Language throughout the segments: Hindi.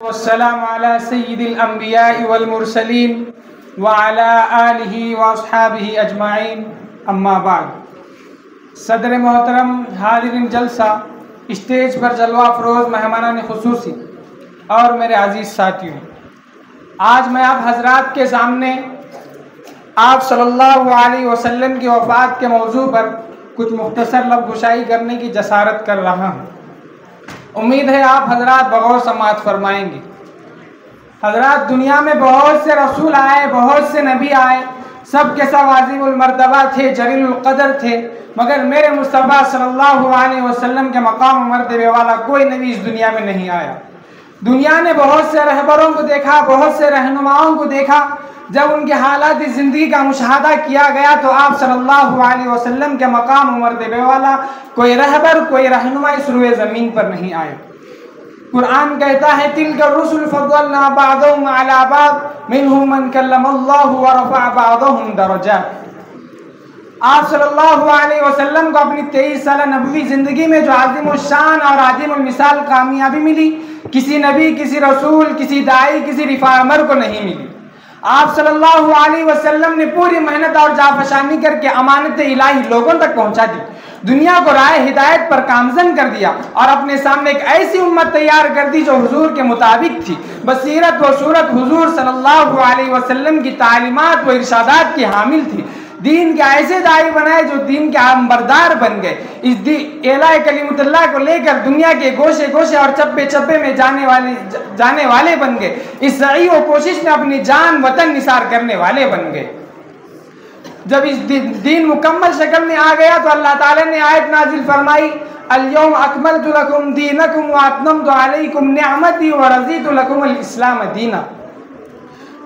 वस्सलामु अला सय्यिदिल अंबिया वल मुरसलीन व अला आलिहि व अस्हाबिहि अजमाइन अम्मा बाद। सदर मोहतरम, हाज़िरीन जलसा, स्टेज पर जलवा फरोज़ मेहमानान खुसूसी और मेरे अजीज़ साथियों, आज मैं आप हजरात के सामने आप सल्लल्लाहु अलैहि वसल्लम की वफ़ात के मौजू पर कुछ मुख्तसर लफ्ज़गुशाई करने की जसारत कर रहा हूँ। उम्मीद है आप हजरात बगौर समाअत फरमाएंगे। हजरात, दुनिया में बहुत से रसूल आए, बहुत से नबी आए, सब के सब अज़ीमुल मर्तबा थे, जलीलुल क़द्र थे, मगर मेरे मुस्तफ़ा सल्लल्लाहु अलैहि वसल्लम के मकाम मर्तबे वाला कोई नबी इस दुनिया में नहीं आया। दुनिया ने बहुत से रहबरों को देखा, बहुत से रहनुमाओं को देखा। जब उनके हालात ज़िंदगी का मुशाहदा किया गया तो आप सल्लल्लाहु अलैहि वसल्लम के मकाम मर्तबे वाला कोई रहबर, कोई रहनुमा इस रुए ज़मीन पर नहीं आया। कुरान कहता है, तिल्का रुसुल फद्दलना बअदहुम अला बअद मिनहुम मन कल्लमल्लाहु व रफ़अ बअदहुम दरजात। आप सल्लल्लाहु अलैहि वसल्लम को अपनी 23 साल नबवी ज़िंदगी में जो आज़िमुल शान और आज़िमुल मिसाल कामयाबी मिली, किसी नबी, किसी रसूल, किसी दाई, किसी रिफाअमर को नहीं मिली। आप सल्लल्लाहु अलैहि वसल्लम ने पूरी मेहनत और जाफशानी करके अमानत इलाही लोगों तक पहुंचा दी, दुनिया को राह हिदायत पर कामज़न कर दिया और अपने सामने एक ऐसी उम्मत तैयार कर दी जो हुजूर के मुताबिक थी। बसीरत व सूरत हुजूर सल्लल्लाहु अलैहि वसल्लम की तालीमात व इरशादात की हामिल थी। दीन के ऐसे दाई बनाए जो दीन के आमबरदार बन गए। इस एलाए कलीमुल्लाह को लेकर दुनिया के गोशे गोशे और चप्पे चप्पे में जाने वाले बन गए। इस सही व कोशिश में अपनी जान वतन निसार करने वाले बन गए। जब इस दीन मुकम्मल शक्ल में आ गया तो अल्लाह ताला ने आयत नाजिल फरमाई, अल-यौम अकमलतु लकुम दीनकुम व अतममतु अलैकुम निअमती व रज़ीतु लकुमुल इस्लाम दीना।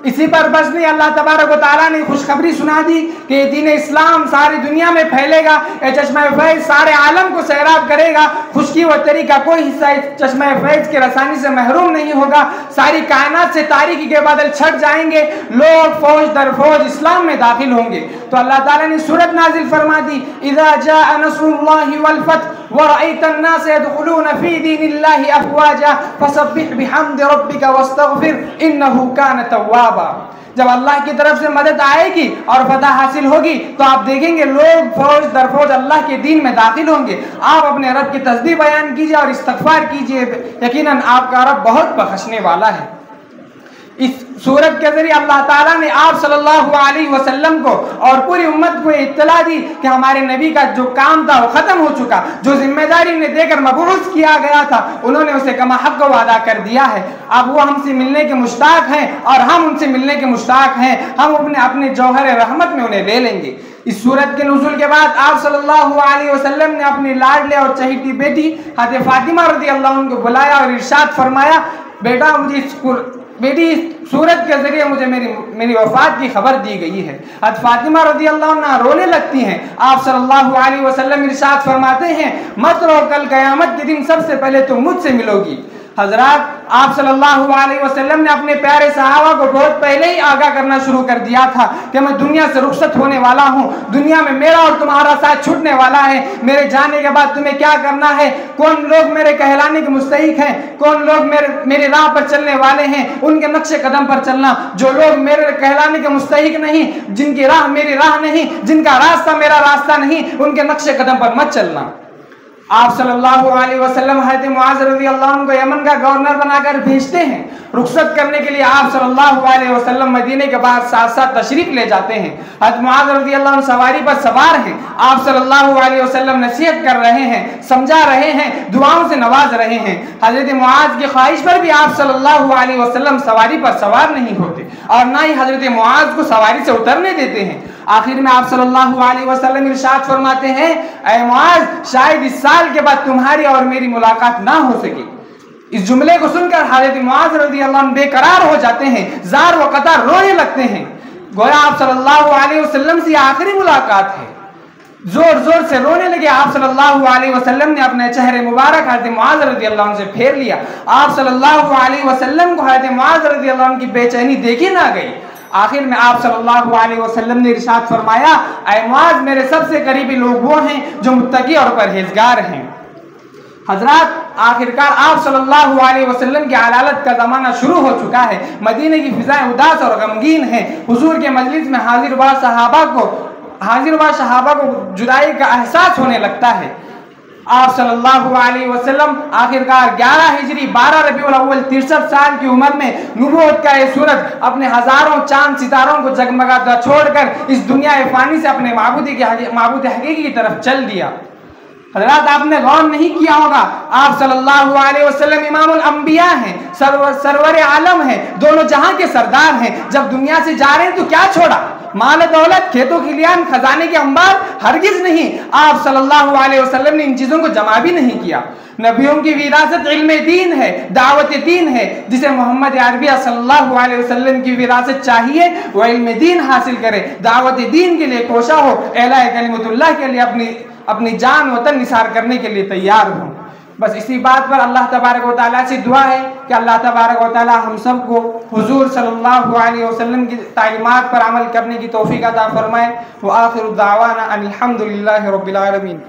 इसी पर बस नहीं, अल्लाह तबारक व तआला ने खुशखबरी सुना दी कि दीन इस्लाम सारी दुनिया में फैलेगा, ये चश्मा फैज़ सारे आलम को सैराब करेगा, खुशकी व तरी का कोई हिस्सा इस चश्मा फैज़ के रसानी से महरूम नहीं होगा। सारी कायनात से तारीकी के बादल छट जाएंगे, लोग फौज दर फौज इस्लाम में दाखिल होंगे। तो अल्लाह ताला ने सूरत नाजिल फरमा दी, इज़ा जाअ नस्रुल्लाहि वल फत्ह व रअयतन नास यदखुलून फी दीनिल्लाहि अफ़वाजा फसब्बिह बिहम्दि रब्बिका वस्तग़फिर इन्नहु कान तव्वाबा। जब अल्लाह की तरफ से मदद आएगी और फतह हासिल होगी तो आप देखेंगे लोग फौज दर फौज अल्लाह के दीन में दाखिल होंगे। आप अपने रब की तस्बीह बयान कीजिए और इस्तग़फ़ार कीजिए, यकीनन आपका रब बहुत बख्शने वाला है। इस सूरत के जरिए अल्लाह ताला ने आप सल्लल्लाहु अलैहि वसल्लम को और पूरी उम्मत को इत्तला दी कि हमारे नबी का जो काम था वो ख़त्म हो चुका, जो जिम्मेदारी उन्हें देकर मबऊस किया गया था उन्होंने उसे कमा हक़ अदा कर दिया है। अब वो हमसे मिलने के मुश्ताक हैं और हम उनसे मिलने के मुश्ताक हैं। हम अपने जौहर रहमत में उन्हें ले लेंगे। इस सूरत के नुज़ूल के बाद आप सल्लल्लाहु अलैहि वसल्लम ने अपनी लाडले और चहेती बेटी हज़रत फातिमा रज़ियल्लाहु अन्हा को बुलाया और इरशाद फरमाया, बेटा बेटी सूरत के जरिए मुझे मेरी वफ़ात की खबर दी गई है। हज़रत फातिमा रज़ियल्लाहु अन्हा रोने लगती हैं। आप सल्लल्लाहु अलैहि वसल्लम इरशाद फरमाते हैं, मत रो, कल क़यामत के दिन सबसे पहले तुम मुझसे मिलोगी। हजरात, आप सल्लल्लाहु अलैहि वसल्लम ने अपने प्यारे सहाबा को बहुत पहले ही आगाह करना शुरू कर दिया था कि मैं दुनिया से रुखसत होने वाला हूँ, दुनिया में मेरा और तुम्हारा साथ छूटने वाला है। मेरे जाने के बाद तुम्हें क्या करना है, कौन लोग मेरे कहलाने के मुस्तहिक हैं, कौन लोग मेरे राह पर चलने वाले हैं, उनके नक्शे कदम पर चलना। जो लोग मेरे कहलाने के मुस्तहिक नहीं, जिनकी राह मेरी राह नहीं, जिनका रास्ता मेरा रास्ता नहीं, उनके नक्शे कदम पर मत चलना। आप सल्लल्लाहु अलैहि वसल्लम हज़रत मुआज़ रज़ियल्लाहु अन्हु को यमन का गवर्नर बनाकर भेजते हैं। रुखसत करने के लिए आप सल्लल्लाहु अलैहि वसल्लम मदीने के बाद साथ साथ तशरीफ ले जाते हैं। हज़रत मुआज़ रज़ियल्लाहु अन्हु सवारी पर सवार हैं। आप सल्लल्लाहु अलैहि वसल्लम नसीहत कर रहे हैं, समझा रहे हैं, दुआओं से नवाज रहे हैं। हज़रत मुआज़ की ख्वाहिश पर भी आप सल्लल्लाहु अलैहि वसल्लम सवारी पर सवार नहीं होते और ना ही हज़रत मुआज़ को सवारी से उतरने देते हैं। आखिर में आप सल्लल्लाहु अलैहि वसल्लम इरशाद फरमाते हैं, ऐ मुआज़, शायद इस साल के बाद तुम्हारी और मेरी मुलाकात ना हो सके। इस जुमले को सुनकर हज़रत मुआज़ रज़ियल्लाहु अन्हु बेकरार हो जाते हैं, जार व कतार रोने लगते हैं। गोया आप सल्लल्लाहु अलैहि वसल्लम से आखिरी मुलाकात है। जोर जोर से रोने लगे। आप सल्लल्लाहु अलैहि वसल्लम ने अपने चेहरे मुबारक हज़रत मुआज़ रज़ियल्लाहु अन्हु से फेर लिया। आप सल्लल्लाहु अलैहि वसल्लम को हज़रत मुआज़ रज़ियल्लाहु अन्हु की बेचैनी देखी ना गई। आखिर में आप सल्लल्लाहु अलैहि वसल्लम ने इरशाद फरमाया, ऐ मुआज़, मेरे सबसे करीबी लोग वो हैं जो मुत्तकी और परहेजगार हैं। हजरात, आखिरकार आप सल्लल्लाहु अलैहि वसल्लम की अलालत का ज़माना शुरू हो चुका है। मदीने की फ़िज़ाएं उदास और गमगीन हैं। हुजूर के मजलिस में हाजिर हुआ सहाबा को जुदाई का एहसास होने लगता है। आप सल्लल्लाहु अलैहि वसल्लम आखिरकार 11 हिजरी 12 रबीउल अव्वल 63 साल की उम्र में नबूवत का ये सूरज अपने हजारों चांद सितारों को जगमगाता छोड़कर इस दुनिया फ़ानी से अपने माबूद हकीकी की तरफ चल दिया। हज़रात, आपने गौर नहीं किया होगा, आप सल्लल्लाहु अलैहि वसल्लम इमामुल अंबिया हैं, सरवर आलम हैं, दोनों जहां के सरदार हैं। जब दुनिया से जा रहे हैं तो क्या छोड़ा? माल दौलत, खेतों खलियान, खजाने के अंबार? हरगिज नहीं। आप सल्लल्लाहु अलैहि वसल्लम ने इन चीज़ों को जमा भी नहीं किया। नबियों की विरासत इल्म दीन है, दावत दीन है। जिसे मोहम्मद अरबिया सल्लल्लाहु अलैहि वसल्लम की विरासत चाहिए वह इल्म दीन हासिल करे, दावत दीन के लिए कोशा हो, एला कलिमतुल्लाह के लिए अपनी जान वतन निसार करने के लिए तैयार हों। बस इसी बात पर अल्लाह तबारक व तआला से दुआ है कि अल्लाह तबारक व तआला हम सबको हुजूर सल्लल्लाहु अलैहि वसल्लम की तालीमात पर अमल करने की तौफीक अता फरमाए। व आखिरु दावाना अनिल हम्दुलिल्लाहि रब्बिल आलमीन।